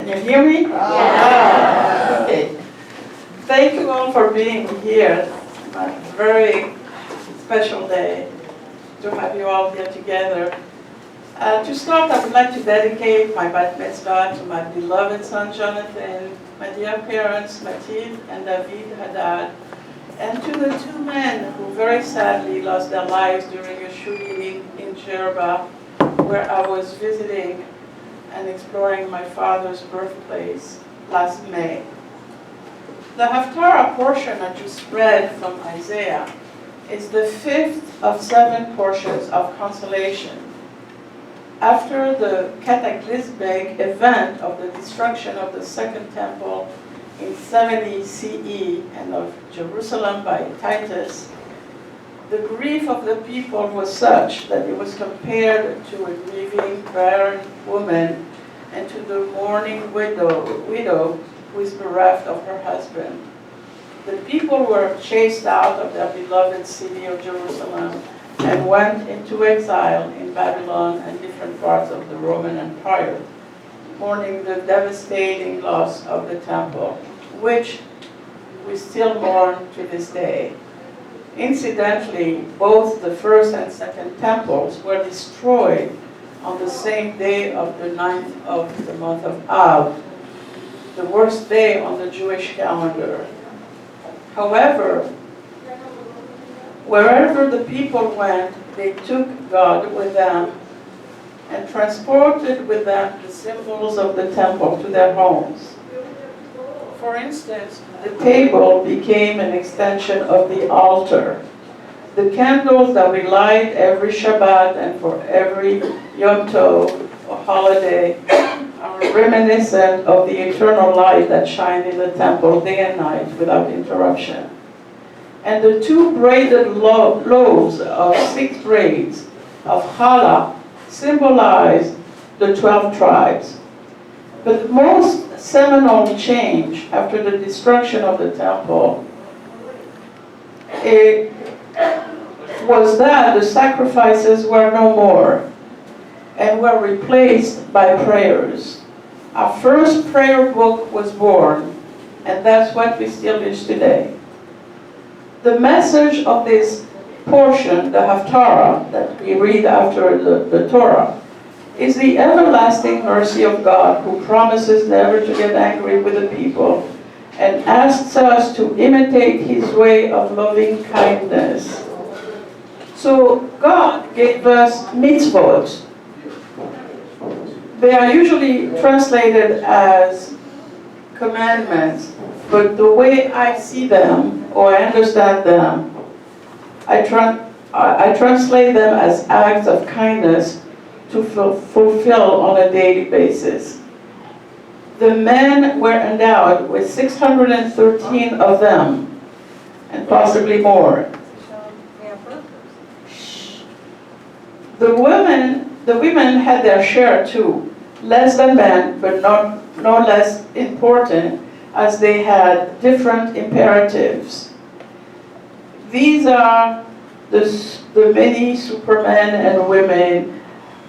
Can you hear me? Yeah. Okay. Thank you all for being here. It's a very special day to have you all here together. To start, I would like to dedicate my bat mitzvah to my beloved son Jonathan, my dear parents Mathilde and David Haddad, and to the two men who very sadly lost their lives during a shooting in Jerba, where I was visiting and exploring my father's birthplace last May. The Haftarah portion that you read from Isaiah is the fifth of 7 portions of consolation. After the cataclysmic event of the destruction of the Second Temple in 70 CE and of Jerusalem by Titus, the grief of the people was such that it was compared to a grieving barren woman and to the mourning widow who is bereft of her husband. The people were chased out of their beloved city of Jerusalem and went into exile in Babylon and different parts of the Roman Empire, mourning the devastating loss of the temple, which we still mourn to this day. Incidentally, both the first and second temples were destroyed on the same day of the 9th of the month of Av, the worst day on the Jewish calendar. However, wherever the people went, they took God with them and transported with them the symbols of the temple to their homes. For instance, the table became an extension of the altar. The candles that we light every Shabbat and for every Yom Tov or holiday are reminiscent of the eternal light that shined in the temple day and night without interruption. And the 2 braided loaves of 6 braids of challah symbolize the 12 tribes. But the most seminal change after the destruction of the temple was that the sacrifices were no more and were replaced by prayers. Our first prayer book was born, and that's what we still use today. The message of this portion, the Haftarah, that we read after the Torah, is the everlasting mercy of God, who promises never to get angry with the people and asks us to imitate his way of loving kindness. So God gave us mitzvot. They are usually translated as commandments, but the way I see them or I understand them, I translate them as acts of kindness to fulfill on a daily basis. The men were endowed with 613 of them, and possibly more. The women had their share too, less than men, but no less important, as they had different imperatives. These are the many supermen and women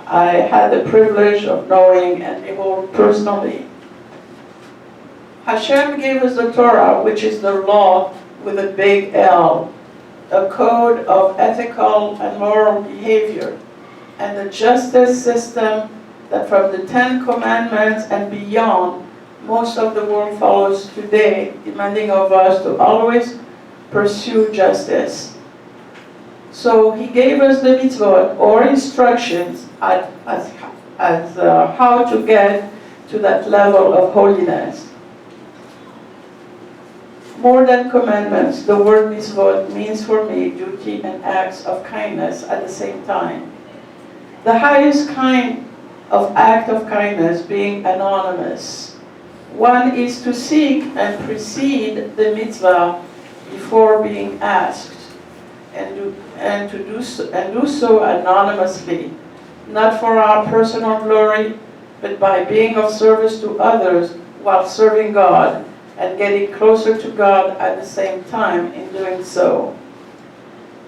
I had the privilege of knowing and behold personally. Hashem gave us the Torah, which is the law with a big L, a code of ethical and moral behavior, and the justice system that from the 10 Commandments and beyond, most of the world follows today, demanding of us to always pursue justice. So he gave us the mitzvot, or instructions, as how to get to that level of holiness. More than commandments, the word mitzvot means for me duty and acts of kindness at the same time. The highest kind of act of kindness being anonymous. One is to seek and precede the mitzvah before being asked, and do so anonymously, not for our personal glory, but by being of service to others while serving God and getting closer to God at the same time in doing so.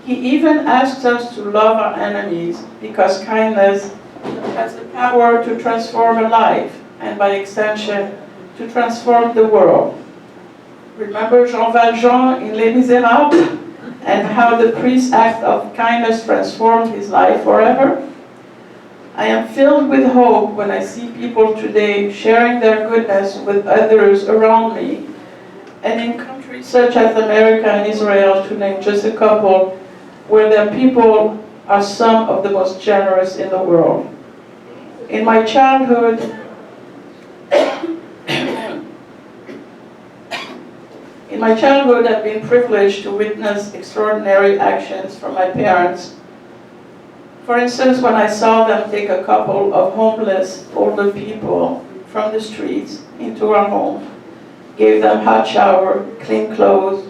He even asks us to love our enemies because kindness has the power to transform a life. and by extension, to transform the world. Remember Jean Valjean in Les Miserables, and how the priest's act of kindness transformed his life forever? I am filled with hope when I see people today sharing their goodness with others around me, and in countries such as America and Israel, to name just a couple, where their people are some of the most generous in the world. In my childhood, I've been privileged to witness extraordinary actions from my parents. For instance, when I saw them take a couple of homeless older people from the streets into our home, gave them hot shower, clean clothes,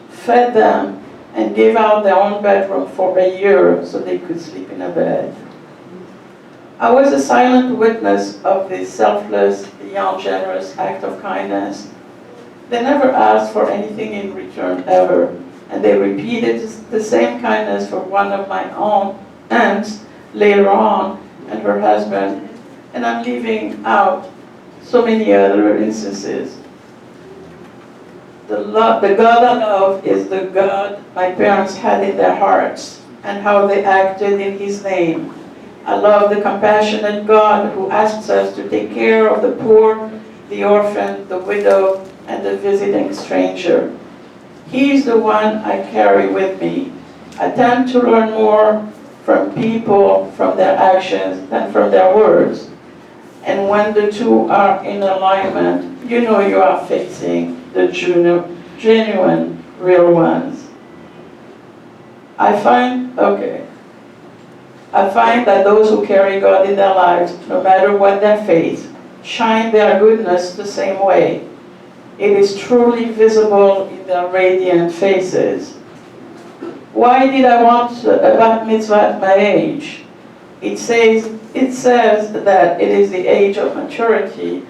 fed them, and gave out their own bedroom for a year so they could sleep in a bed. I was a silent witness of this selfless, beyond generous act of kindness. They never asked for anything in return ever, and they repeated the same kindness for one of my own aunts later on, and her husband, and I'm leaving out so many other instances. The God I love is the God my parents had in their hearts, and how they acted in His name. I love the compassionate God who asks us to take care of the poor, the orphan, the widow, and the visiting stranger. He's the one I carry with me. I tend to learn more from people, from their actions, than from their words. And when the two are in alignment, you know you are facing the genuine, real ones. I find that those who carry God in their lives, no matter what their faith, shine their goodness the same way. It is truly visible in their radiant faces. Why did I want a bat mitzvah at my age? It says that it is the age of maturity,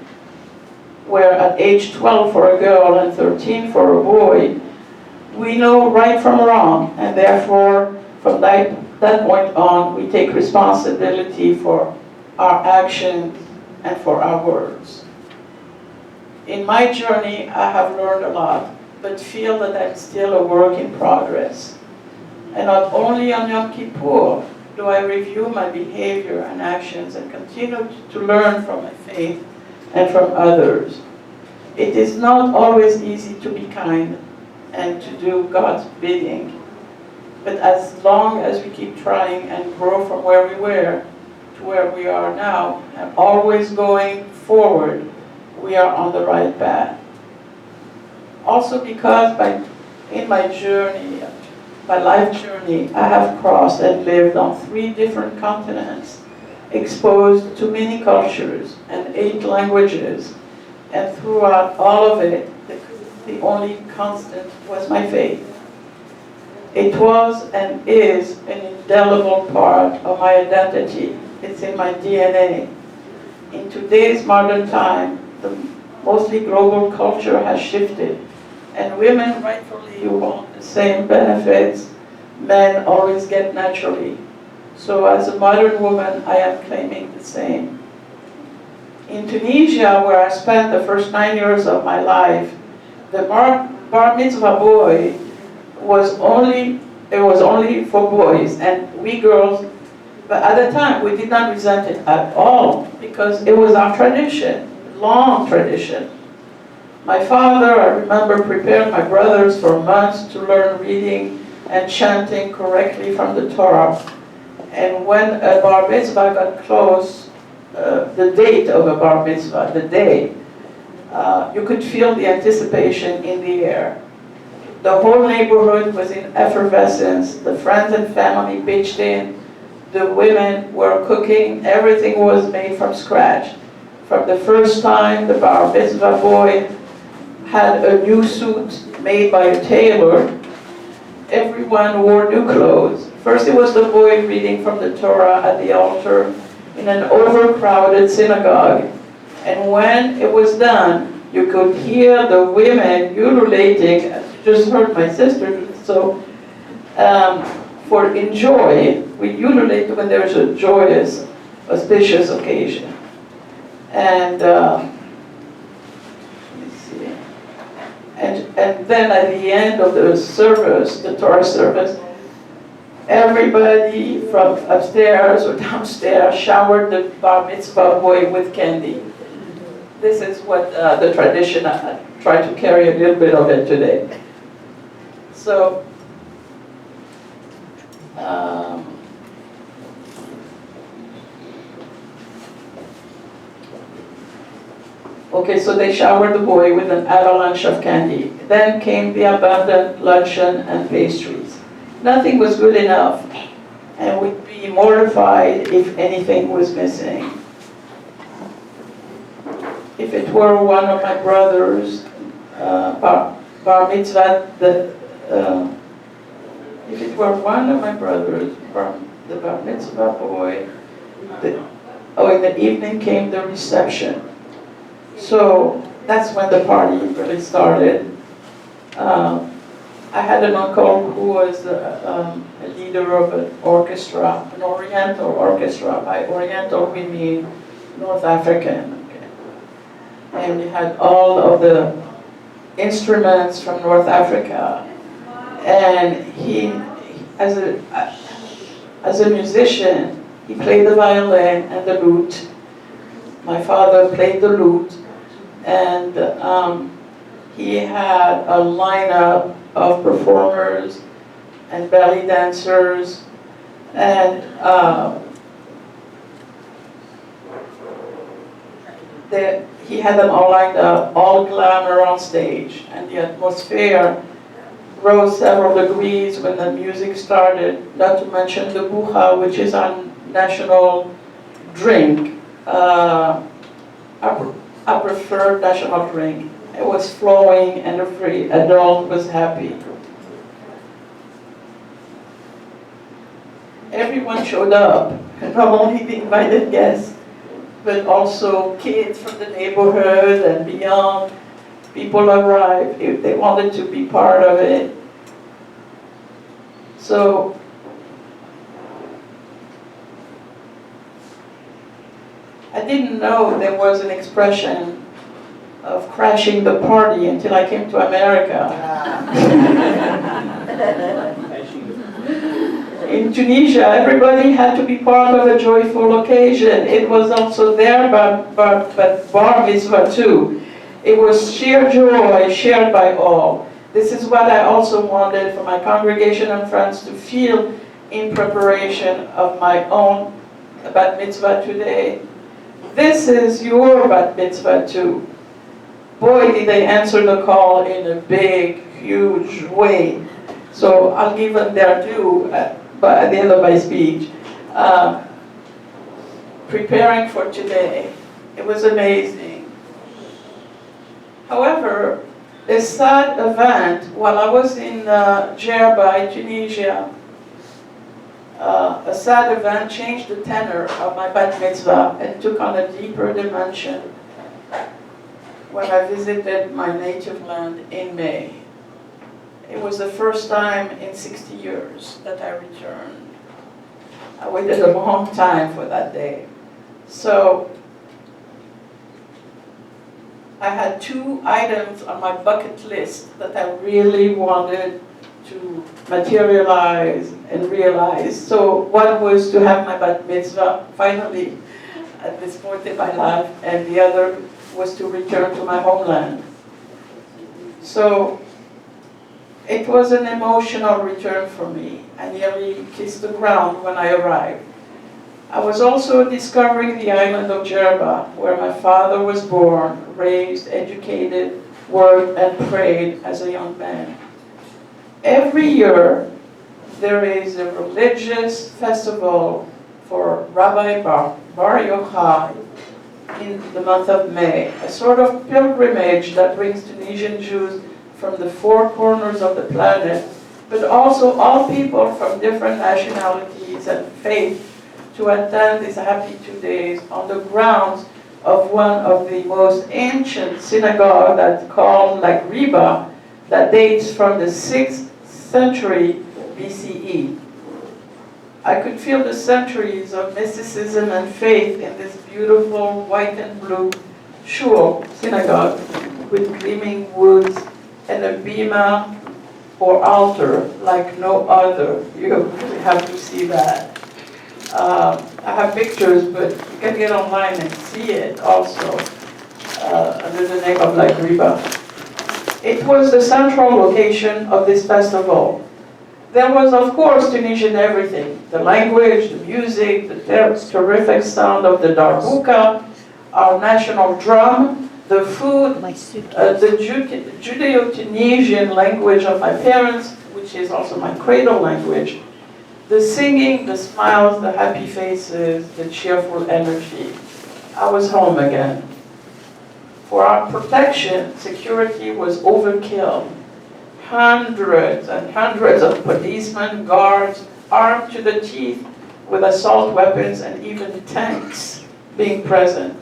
where at age 12 for a girl and 13 for a boy, we know right from wrong, and therefore from that point on we take responsibility for our actions and for our words. In my journey, I have learned a lot, but feel that I'm still a work in progress. And not only on Yom Kippur do I review my behavior and actions and continue to learn from my faith and from others. It is not always easy to be kind and to do God's bidding. But as long as we keep trying and grow from where we were to where we are now, and always going forward, we are on the right path. Also because in my journey, my life journey, I have crossed and lived on 3 different continents, exposed to many cultures and 8 languages, and throughout all of it, the only constant was my faith. It was and is an indelible part of my identity. It's in my DNA. In today's modern time, the mostly global culture has shifted, and women rightfully want the same benefits men always get naturally. So as a modern woman, I am claiming the same. In Tunisia, where I spent the first 9 years of my life, the bar mitzvah boy was only for boys, and we girls, but at the time we did not resent it at all, because it was our tradition, long tradition. My father, I remember, prepared my brothers for months to learn reading and chanting correctly from the Torah. And when a bar mitzvah got close, the date of a bar mitzvah, the day, you could feel the anticipation in the air. The whole neighborhood was in effervescence. The friends and family pitched in. The women were cooking. Everything was made from scratch. From the first time the bar mitzvah boy had a new suit made by a tailor, everyone wore new clothes. First it was the boy reading from the Torah at the altar in an overcrowded synagogue. And when it was done, you could hear the women ululating, as you just heard my sister. So, in joy, we ululate when there's a joyous, auspicious occasion. And let me see. And then at the end of the service, the Torah service, everybody from upstairs or downstairs showered the bar mitzvah boy with candy. This is what the tradition, I try to carry a little bit of it today. So, okay, so they showered the boy with an avalanche of candy. Then came the abundant luncheon and pastries. Nothing was good enough, and would be mortified if anything was missing. If it were one of my brothers, bar mitzvah, if it were one of my brothers, the bar mitzvah boy, in the evening came the reception. So that's when the party really started. I had an uncle who was a leader of an orchestra, an Oriental orchestra. By Oriental we mean North African. Okay. And he had all of the instruments from North Africa. And he, as a musician, he played the violin and the lute. My father played the lute. And he had a lineup of performers and belly dancers, and he had them all lined up, all glamour on stage, and the atmosphere rose several degrees when the music started, not to mention the bucha, which is our national drink. I prefer national drink. It was flowing and every adult was happy. Everyone showed up, not only the invited guests, but also kids from the neighborhood and beyond. People arrived if they wanted to be part of it. So, I didn't know there was an expression of crashing the party until I came to America. In Tunisia, everybody had to be part of a joyful occasion. It was also there, but bar mitzvah too. It was sheer joy shared by all. This is what I also wanted for my congregation and friends to feel in preparation of my own bat mitzvah today. This is your bat mitzvah too. Boy, did they answer the call in a big, huge way. So I'll give them their due at the end of my speech. Preparing for today, it was amazing. However, a sad event, while I was in Djerba, Tunisia, a sad event changed the tenor of my bat mitzvah and took on a deeper dimension when I visited my native land in May. It was the first time in 60 years that I returned. I waited a long time for that day. So I had 2 items on my bucket list that I really wanted to materialize and realize. So one was to have my bat mitzvah finally at this point in my life, and the other was to return to my homeland. So it was an emotional return for me. I nearly kissed the ground when I arrived. I was also discovering the island of Djerba, where my father was born, raised, educated, worked, and prayed as a young man. Every year, there is a religious festival for Rabbi Bar Yochai in the month of May, a sort of pilgrimage that brings Tunisian Jews from the 4 corners of the planet, but also all people from different nationalities and faiths to attend these happy 2 days on the grounds of one of the most ancient synagogues that's called like Riba, that dates from the 6th century BCE. I could feel the centuries of mysticism and faith in this beautiful white and blue shul synagogue with gleaming woods and a bima or altar like no other. You really have to see that. I have pictures, but you can get online and see it also under the name of La Griba. It was the central location of this festival. There was, of course, Tunisian everything. The language, the music, the terrific sound of the darbuka, our national drum, the food, the Judeo-Tunisian language of my parents, which is also my cradle language, the singing, the smiles, the happy faces, the cheerful energy. I was home again. For our protection, security was overkill. Hundreds and hundreds of policemen, guards, armed to the teeth with assault weapons and even tanks being present.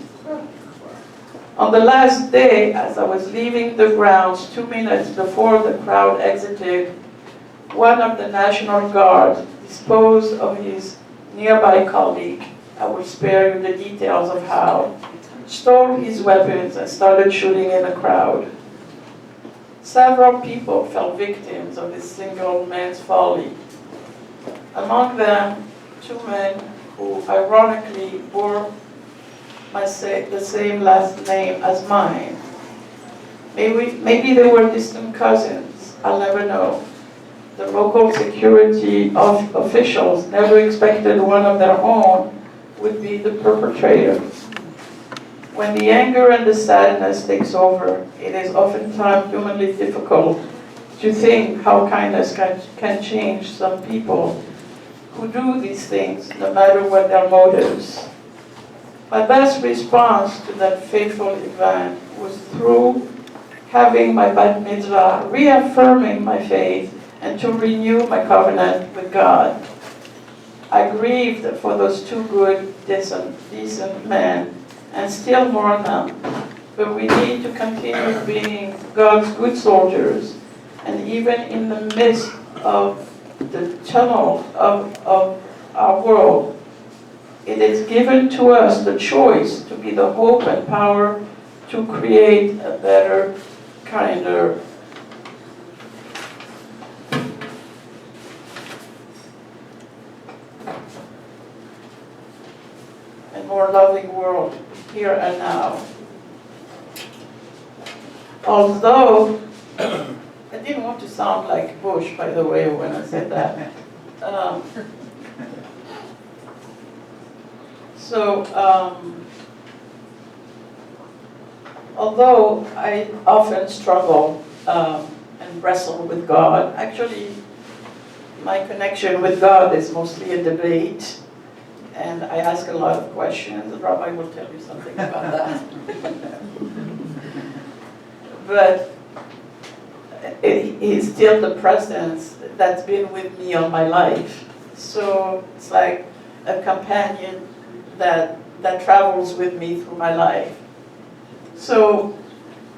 On the last day, as I was leaving the grounds 2 minutes before the crowd exited, one of the National Guard disposed of his nearby colleague. I will spare you the details of how. Stole his weapons and started shooting in the crowd. Several people fell victims of this single man's folly. Among them, 2 men who ironically bore the same last name as mine. Maybe they were distant cousins, I'll never know. The local security officials never expected one of their own would be the perpetrator. When the anger and the sadness takes over, it is oftentimes humanly difficult to think how kindness can change some people who do these things, no matter what their motives. My best response to that fateful event was through having my bat mitzvah, reaffirming my faith, and to renew my covenant with God. I grieved for those 2 good, decent men, and still mourn them. But we need to continue being God's good soldiers, and even in the midst of the tunnel of our world, it is given to us the choice to be the hope and power to create a better, kinder, and more loving world here and now. Although, I didn't want to sound like Bush, by the way, when I said that. Although I often struggle and wrestle with God, actually, my connection with God is mostly a debate. And I ask a lot of questions. The rabbi will tell you something about that. But he's still the presence that's been with me all my life. So it's like a companion that travels with me through my life. So,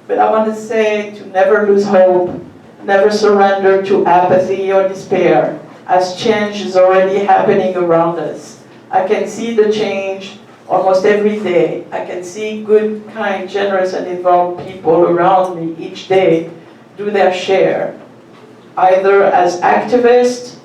but I want to say to never lose hope, never surrender to apathy or despair, as change is already happening around us. I can see the change almost every day. I can see good, kind, generous, and involved people around me each day do their share, either as activists,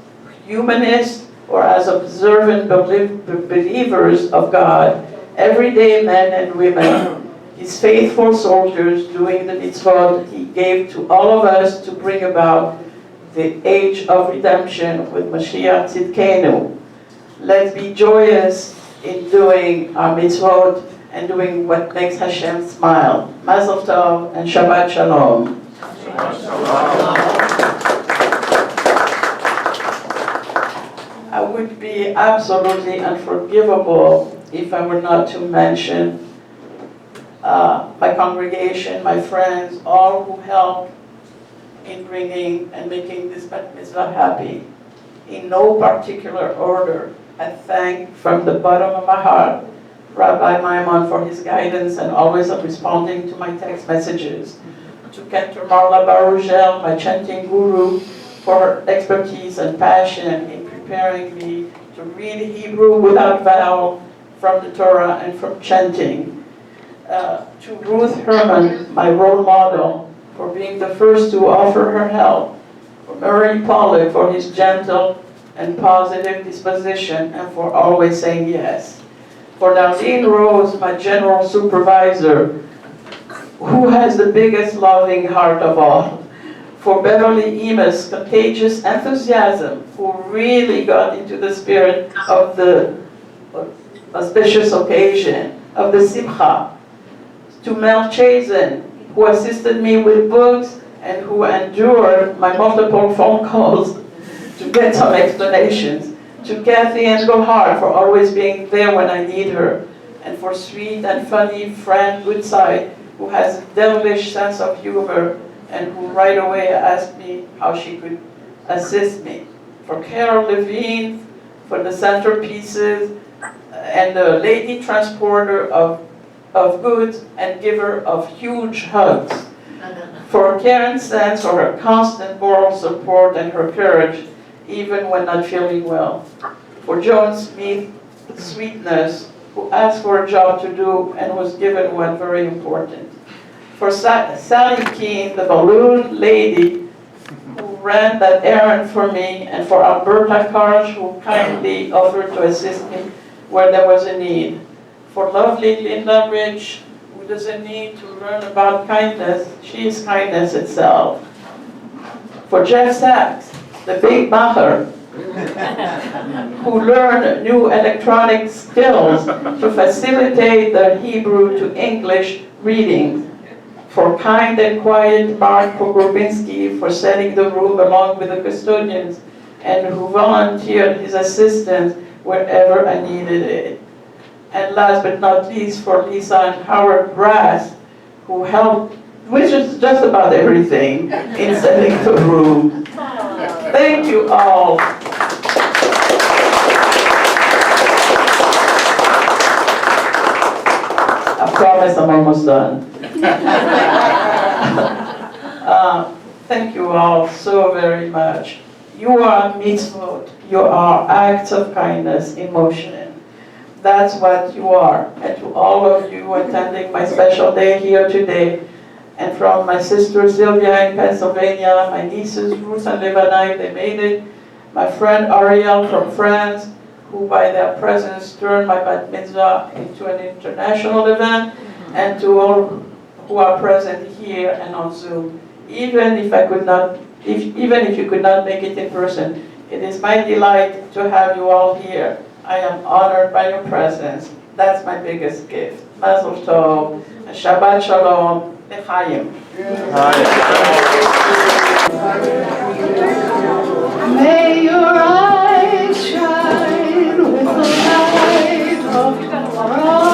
humanists, or as observant believers of God, everyday men and women, His faithful soldiers doing the mitzvot He gave to all of us to bring about the age of redemption with Mashiach Tzidkenu. Let's be joyous in doing our mitzvot and doing what makes Hashem smile. Mazel Tov and Shabbat Shalom. I would be absolutely unforgivable if I were not to mention my congregation, my friends, all who helped in bringing and making this bat mitzvah happy. In no particular order, I thank from the bottom of my heart Rabbi Maimon for his guidance and always responding to my text messages. To Cantor Marla Barugel, my chanting guru, for her expertise and passion in preparing me to read Hebrew without vowel from the Torah and from chanting. To Ruth Herman, my role model, for being the first to offer her help. For Murray Pollock, for his gentle and positive disposition and for always saying yes. For Darlene Rose, my general supervisor, who has the biggest loving heart of all. For Beverly Emus' contagious enthusiasm, who really got into the spirit of the auspicious occasion, of the simcha. To Mel Chazen, who assisted me with books and who endured my multiple phone calls to get some explanations. To Kathy and Gohar for always being there when I need her. And for sweet and funny friend Woodside, who has a devilish sense of humor and who right away asked me how she could assist me. For Carol Levine, for the centerpieces and the lady transporter of goods and giver of huge hugs. For Karen Sands for her constant moral support and her courage, even when not feeling well. For Joan Smith's sweetness, who asked for a job to do and was given one very important. For Sally Keene, the balloon lady, who ran that errand for me, and for Alberta Karsh, who kindly offered to assist me where there was a need. For lovely Linda Rich, who doesn't need to learn about kindness, she is kindness itself. For Jeff Sachs, the big macher, who learned new electronic skills to facilitate the Hebrew to English readings. For kind and quiet Mark Pogorbinsky for setting the room along with the custodians and who volunteered his assistance wherever I needed it. And last but not least, for Lisa and Howard Brass, who helped, which is just about everything, in setting the room. Thank you all. I promise I'm almost done. Thank you all so very much. You are mitzvot. You are acts of kindness in motion. That's what you are. And to all of you attending my special day here today, and from my sister Sylvia in Pennsylvania, my nieces Ruth and Levanai, they made it, my friend Ariel from France, who by their presence turned my bat mitzvah into an international event, and to all who are present here and on Zoom. Even if you could not make it in person, it is my delight to have you all here. I am honored by your presence. That's my biggest gift. Mazel tov, Shabbat shalom, L'chaim. May your eyes shine with the light of Torah,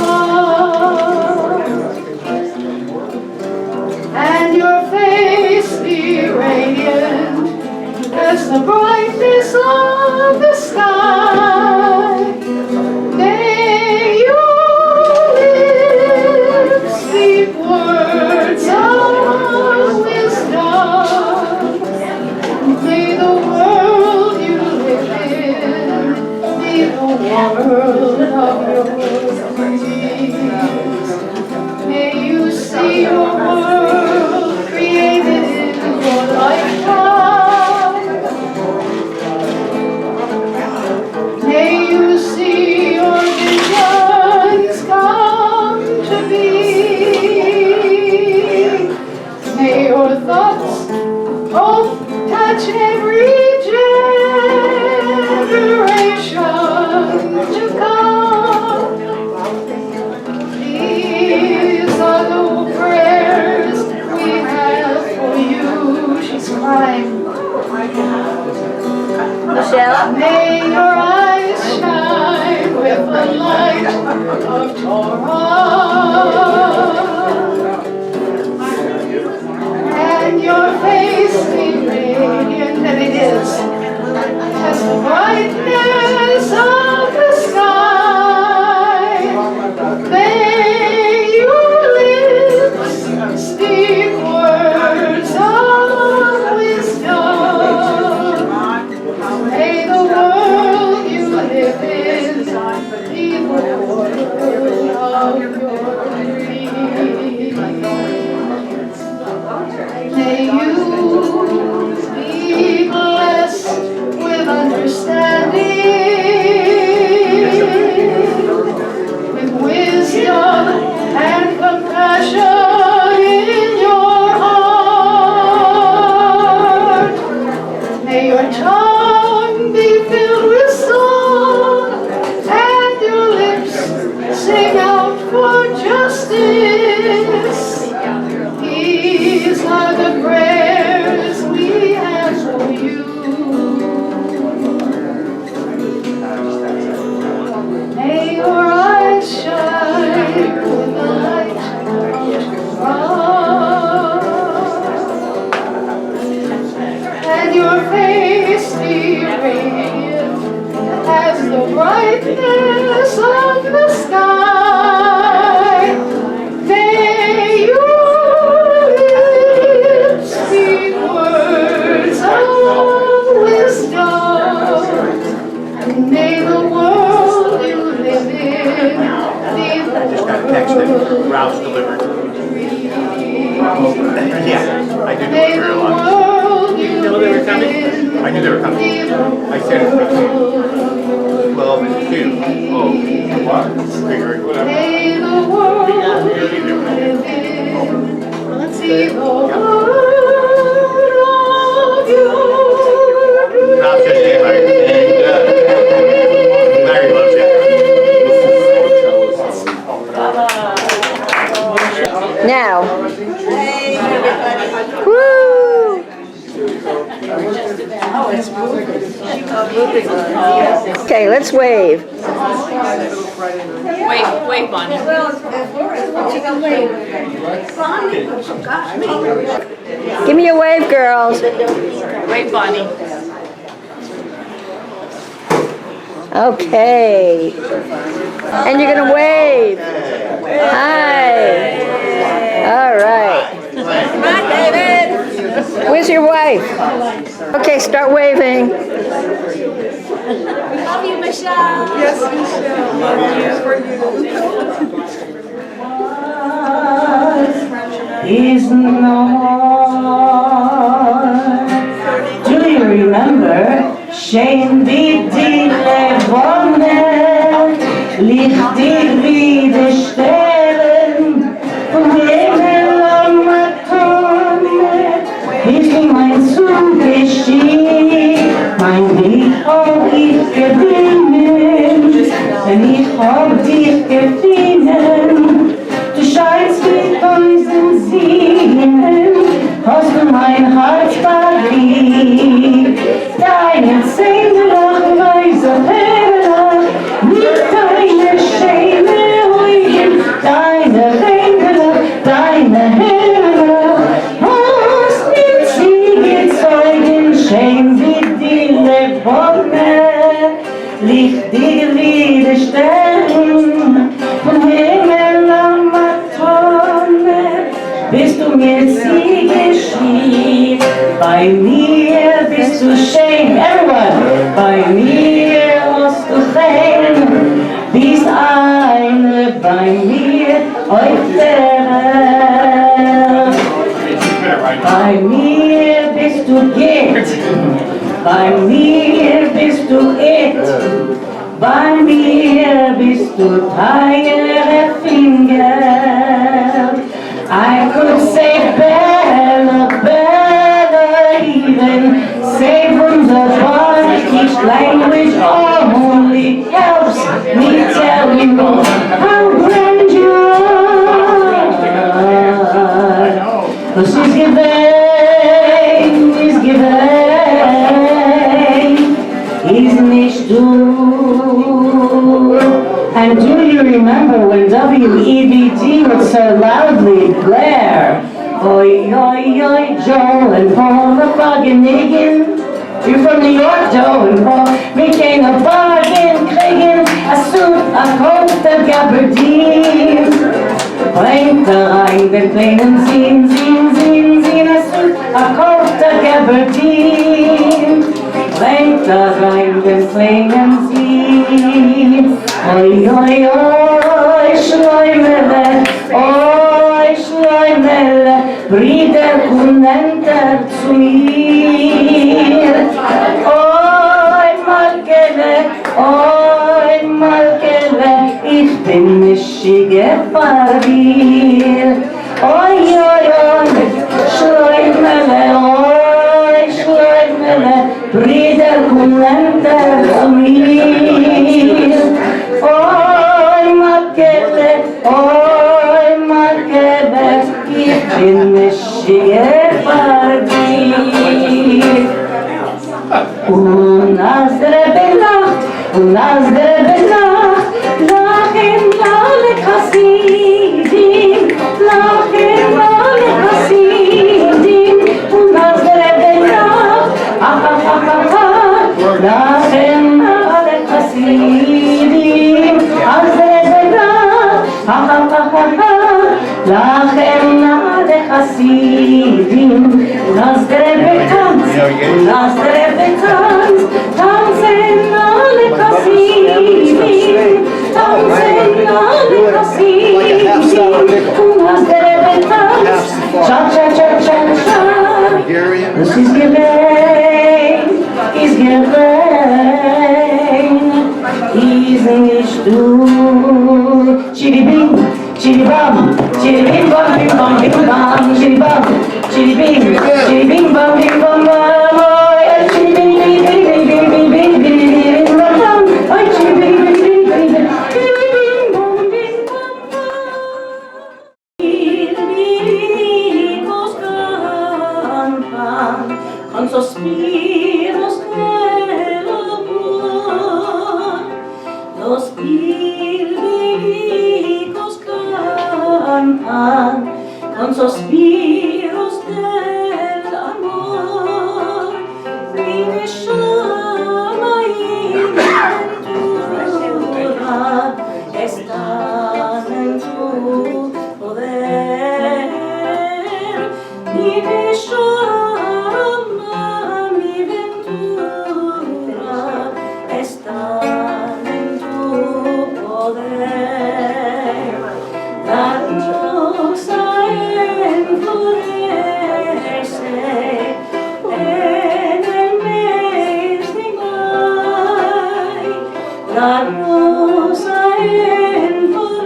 and your face be radiant as the brightness of the sky. May your lips speak words of wisdom. May the world this. These are the prayers we have for you. May your eyes shine with the light and your face be radiant as the brightness of the sky. May your lips speak words of wisdom, and may the world you live in be the I just got a text that Ralph's delivered. Yeah, I do May deliver the a lot. world you know they were live coming? in I knew they were coming. be the I said it's between 12 and 2. Oh, what? Figured whatever. May the world you live in be the word of your Ralph said hey, Larry loves it. Now. Woo! Okay, let's wave. Wait, Bonnie. Give me a wave, girls. Wait, Bonnie. Okay. And you're gonna wave. Hi. All right. Come on, David. Where's your wife? Okay, start waving. Love you, Michelle. Yes, Michelle. Is no more. Do you remember? Shame wie die Levonne, Licht dir wie die Sterne, und Himmel am Atome, wie mein Zug geschieht, mein Glück hab ich gewinnen, denn ich hab dich gewinnen. Du scheinst mit tausend Siegen, hast du mein Herz verliebt. Deine Zähne lachen weiße Perlen, mit deiner Schäme ruhigen, deine Ringe, deine Hände, hast mit Siegezeugen, schön wie die Lebonne, Licht dir wie die Sterne, vom Himmel am Atome, bist du mir Siegeschied. Bei mir bist du schön, everyone. Bei mir hast du kein, bist eine bei mir heute. Bei mir bist du Gitt, bei mir bist du It, bei mir bist du Tiger Finger. I could say Bella, Bella, even say from the body, each language only helps me tell you how grand you are. 'Cause he's giving, he's nicht du. And do you remember when WEBT would so loudly blare? Oi, oi, oi, Joe and Paul, the fucking Niggin. You're from New York, Joe and Paul. We came a bargain, kriegen a suit, a coat, a gabardine. Bringt da rein den kleinen Sien, a suit, a coat, a gabardine. Bringt da rein den kleinen Sien. Oi, oi, oi, Schleimele, Brüder kommen zu mir. Oi, Malkele, ich bin nicht gefallen. Oi, Schleimele, Brüder kommen zu mir. Oi, Malkele, in the shige party. Unazre benacht, lachem alle Chassidim, lachem alle Chassidim. Unazre benacht, lachem alle Chassidim, azre benacht, lachem alle Chassidim. Unazre betanz, unazre betanz, tanzen alle Chassidim, tanzen alle Chassidim. Unazre betanz, cha cha cha cha cha. Das ist gewein, ist gewein, ist nicht du. Chiribim, chiribam, chiribim bam bim bam bim bam, chiribam, chiribim, chiribim bam bim bam bam. Oy, chiribim bim bim bim bim bim bim bim bim bam bam. Oy, chiribim bim bim bim bim bim bam bim bam bam. Bilbos cantan con suspiros del amor. Los bilbos cantan con suspiros del amor. Mi neshama inventura está en tu poder. Mi neshama, mi ventura está en tu poder. La rosa enflorece en el mes de mayo. La rosa enflorece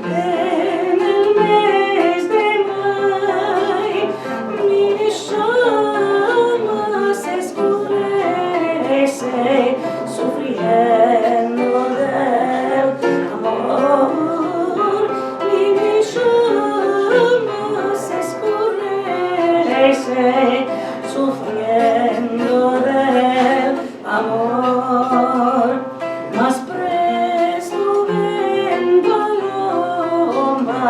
en el mes de mayo. Mi neshama se escurece sufriendo del amor. Mi neshama se escurece sufriendo del amor. Más presto ven paloma,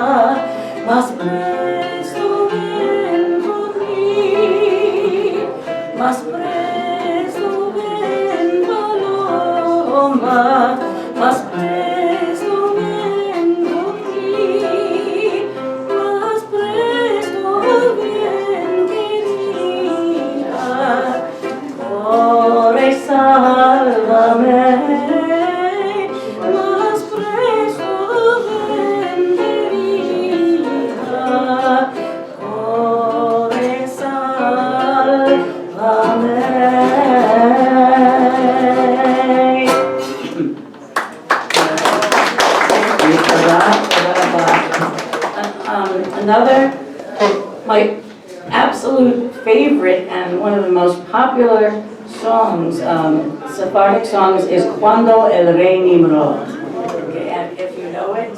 más presto ven por mí, más presto ven paloma, más presto ven por mí, más presto ven querida, corre sálvame. Más presto ven querida, corre sálvame. Another, my absolute favorite and one of the most popular songs, Sephardic songs, is Cuando el Rey Nimrod. Okay, and if you know it,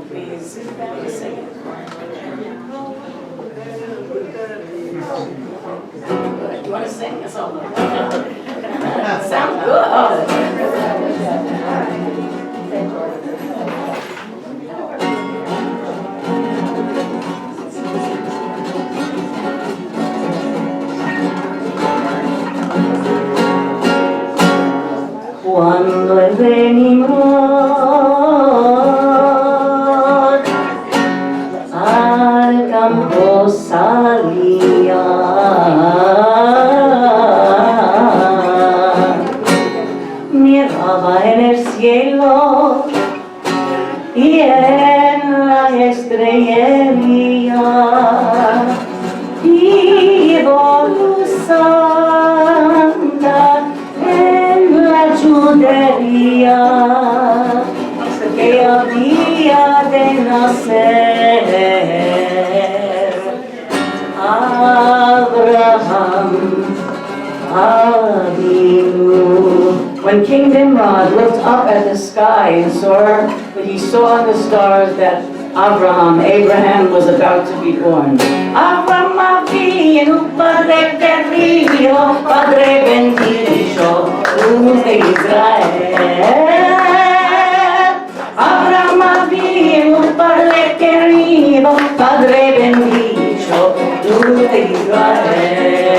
please sing it. Do you want to sing a song? Sounds good. Cuando el rey Nimrod al campo salía, miraba en el cielo y en la estrella y luz santa en la judería que había de nacer. Abraham Avinu. When King Nimrod looked up at the sky and saw that he saw in the stars that Abraham was about to be born. Abraham Avinu, Padre querido, Padre bendito, luz de Israel. Abraham Avinu, Padre querido, Padre bendito, luz de Israel.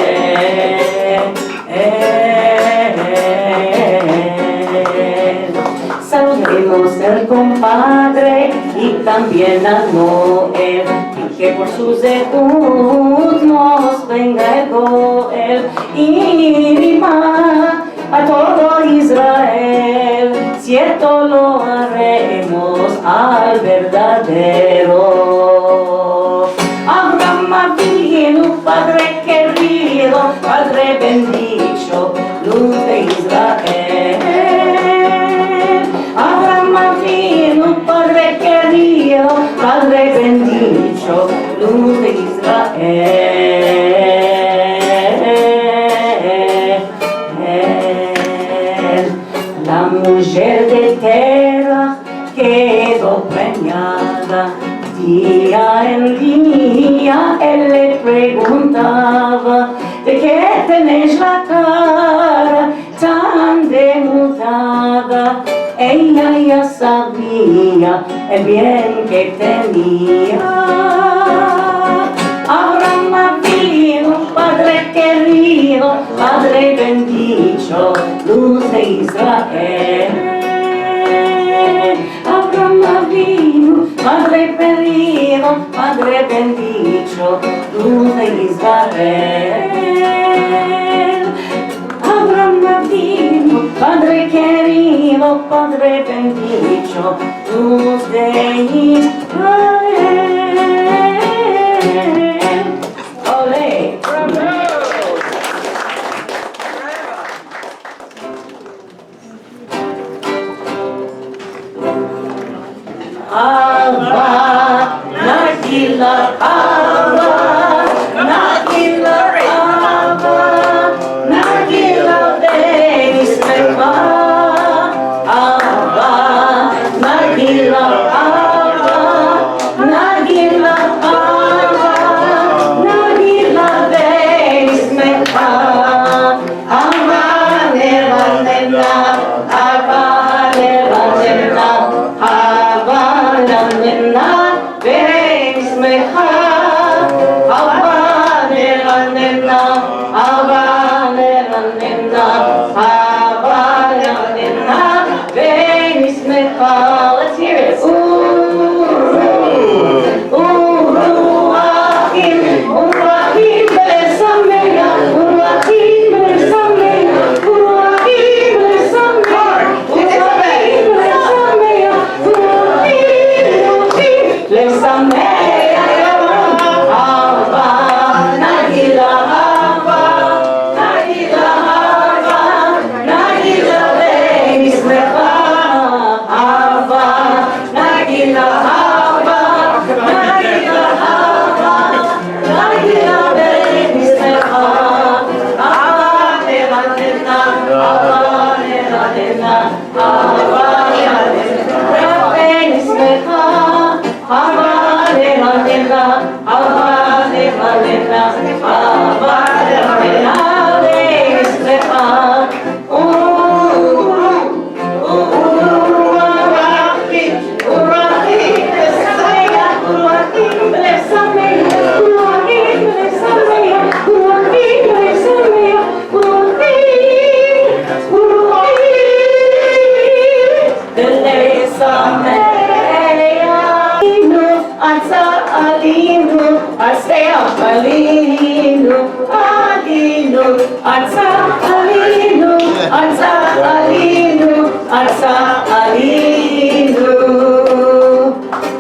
Saludemos el compadre y también a Noel, y que por su debut nos venga el Goel y rima a todo Israel. Cierto lo haremos al verdadero. Abraham Avinu, Padre querido, Padre bendito, luz de Israel. Abraham Avinu, Padre querido, Padre bendito, luz de Israel. La mujer de Terach quedó preñada. Día en día él le preguntaba: ¿de qué tenés la cara tan demudada? Ella ya sabía el bien que tenía. Abraham Avinu, Padre querido, Padre bendito, luz de Israel. Abraham Avinu, Padre querido, Padre bendito, luz de Israel. Abraham Avinu, Padre querido, Padre bendito, luz de Israel. Olé. Ava, Nagila, Ava, Nagila, Ava, Nagila, Beismeva, Ava, Nagila, Ava, Nagila, Ava, Nagila, Beismeva, Ava, Neva, Neva, Ava, Neva, Neva, Ava, Nena, Beismecha, Ava, Nena, Nena, Ava, Nena, Nena, Ava, Nena, Beismecha. Let's hear it. Uruachim, Uruachim, Besamea, Uruachim, Besamea, Uruachim, Besamea, Uruachim, Besamea, Uruachim, Besamea, Ava, Nagila, Ava, Nagila, Ava, Nagila, Beismecha, Ava, Nagila, Ava, Nagila, Ava, Nagila, Beismecha, Ava, Nena, Nena, Ava, Nena, Nena, Ava, Nena, Beismecha, Ava, Nena, Nena, Ava, Nena, Nena, Ava, Nena, Nena, Beismecha. Uruachim, Uruachim, Besamea, Uruachim, Besamea, Uruachim, Besamea, Uruachim, Besamea, Uruachim, Besamea. Alinu, Asea, Alinu, Alinu, Asa, Alinu, Asa, Alinu, Asa, Alinu.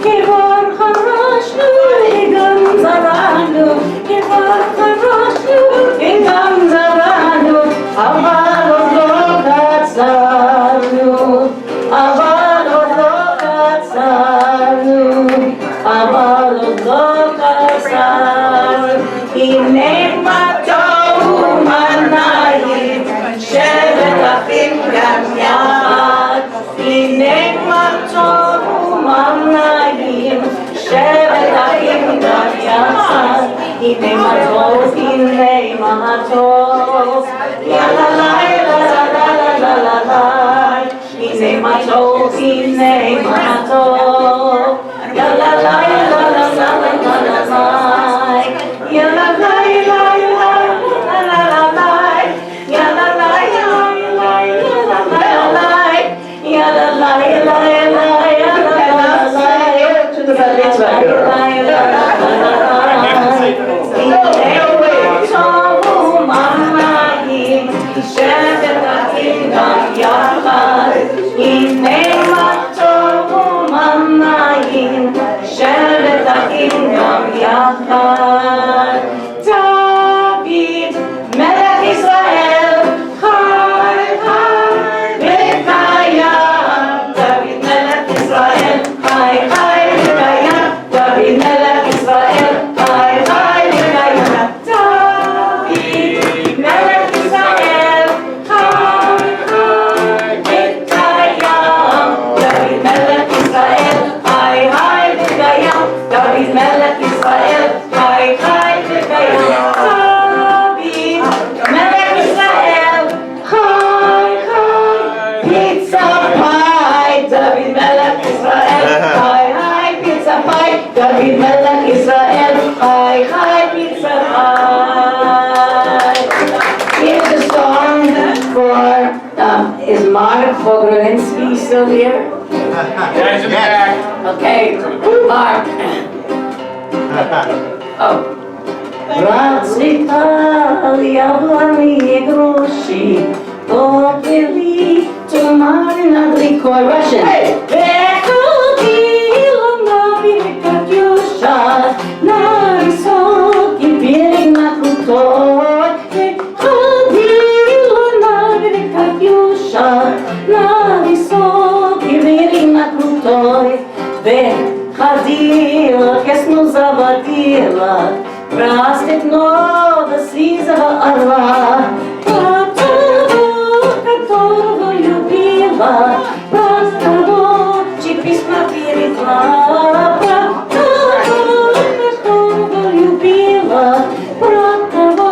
Kivar Harashnu, Igam Zaranu, Kivar Harashnu, Igam Zaranu, Avalo Lokatsanu, Avalo Lokatsanu, Avalo Lokatsanu, Inematou Manayim, Shevet Achim Yam Yad, Ine mato, ine mato. La la la la la la la la la. Ine mato, ine mato. La la la la la la la la la. Ya la la la la la la la. Ya la la la la la la la. Ya la la la la la la la. To the David, Melech Israel, Chai, Chai, V'kayam. David, Melech Israel, Chai, Chai, V'kayam. David, Melech Israel, Chai, Chai, V'kayam. David, Melech Israel, Chai, Chai, V'kayam. David, Melech Israel, Chai, Chai, V'kayam. David, Melech Israel, Chai, Chai, V'kayam. David, Melech Israel, Chai, Chai, pizza pie. David, Melech Israel, Chai, Chai, pizza pie. David, Melech Israel, Chai, Chai, pizza pie. Here's a song for, is Mark Vogrulinski still here? Yes. Okay, Mark. Oh. Расцветал яблони груши, попели туманы над рекой. Russian. Выходила на берег Катюша, на высокий берег, на крутой. Выходила на берег Катюша, на высокий берег, на крутой. Выходила, песню заводила, про степного сизого орла, про того, которого любила, про того, чьи письма передала, про того, которого любила, про того,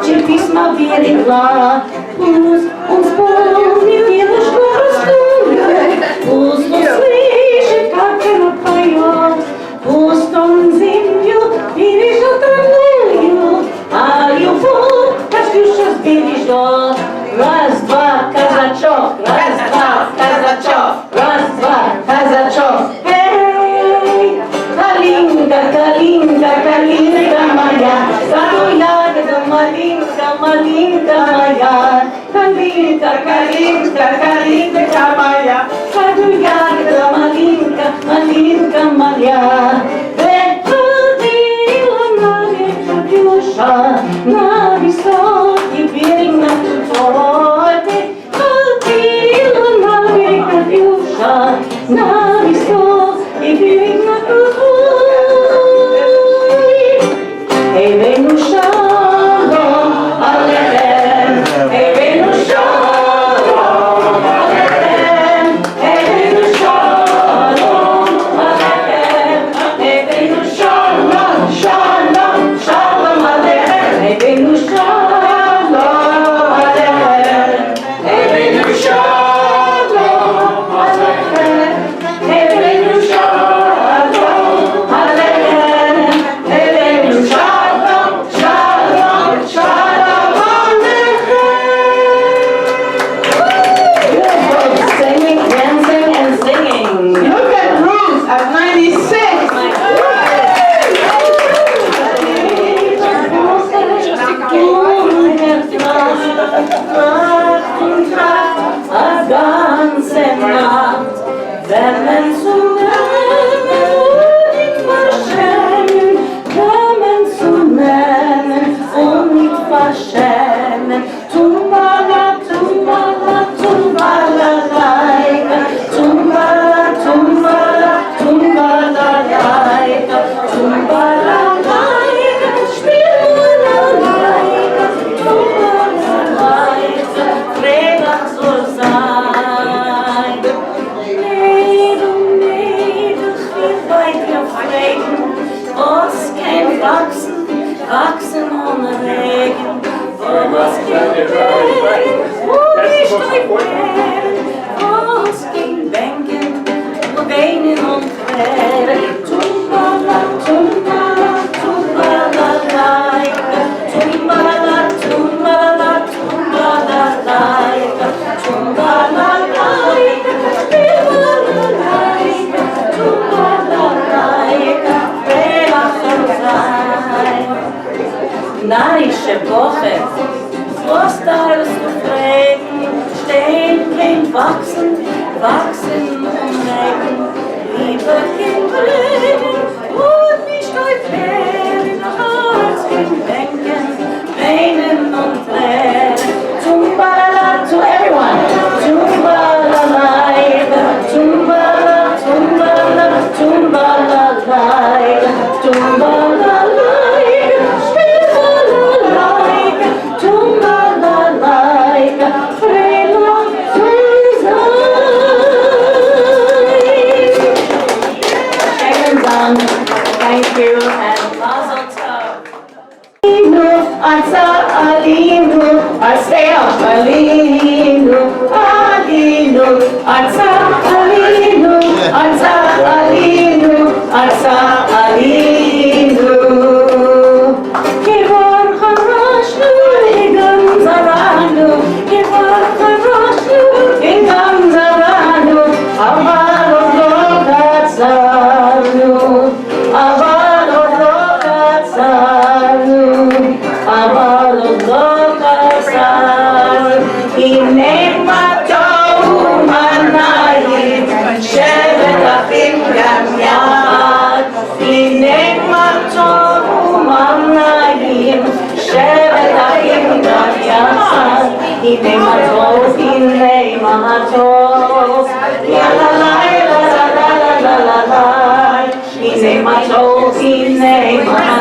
чьи письма передала. Пусть он вспомнит девушку простую, пусть он слышит, как она поет, пусть он землю бережет родную, а любовь Катюша сбережет. Раз, два, казачок, раз, два, казачок, раз, два, казачок. Эй, калинка, калинка, калинка моя, саду ягода малинка, малинка моя. Калинка, калинка, калинка моя, саду ягода малинка, малинка моя. Выходила на берег Катюша, на высокий берег, на крутой. Выходила на берег Катюша, на высокий берег, на крутой. Эй, вейну шалом алейхем, эй, вейну шалом алейхем, эй, вейну шалом алейхем, эй, вейну шалом, шалом, шалом алейхем, эй, вейну шалом алейхем, эй, вейну шалом алейхем, эй, вейну шалом алейхem, эй, veynu shalom, shalom, shalom aleichem. Good folks, singing, dancing, and singing. Look at Ruth at 96. Ganze Nacht, wenn zu nennen und nicht verschämen. Tumbala, tumbala, tumbala, laika, tumbala, tumbala, tumbala, laika, tumbala, laika, spielen laika, tumbala, laika, Freitag soll sein. Mädel, Mädel, wie weit wir fliegen, uns kein Wachsen, wachsen ohne Regen, was ging Regen, wo ich euch was ging Denken, wo weinen und quälen, tumbala, tumbala, tumbala, laika, tumbala, tumbala, tumbala, laika, tumbala, laika, tumbala, laika, tumbala, laika, Narische Woche, was darfst du pflegen, stehen, gehen, wachsen, wachsen und regen, lieber Kind pflegen und nicht euch fehlen, als Kind denken, weinen und tränen. Tumbalala to everyone, tumbalala, tumbala, tumbala, tumbala, tumbala. Thank you and Mazel Tov. Asa Alinu, Asea Alinu, Alinu, Asa Alinu, Asa Alinu, Asa Alinu. Kivor Harashnu, Igam Zaranu, Kivor Harashnu, Igam Zaranu, Amaro Lokatsanu, Amaro Lokatsanu, Amaro Lokatsanu, Inematou Manayim, Shevet Achim Yam Yad, Inematou Manayim, Shevet Achim Yam Yad, Inematou, Inematou, La la la la la la la la la. Inematou, Inematou.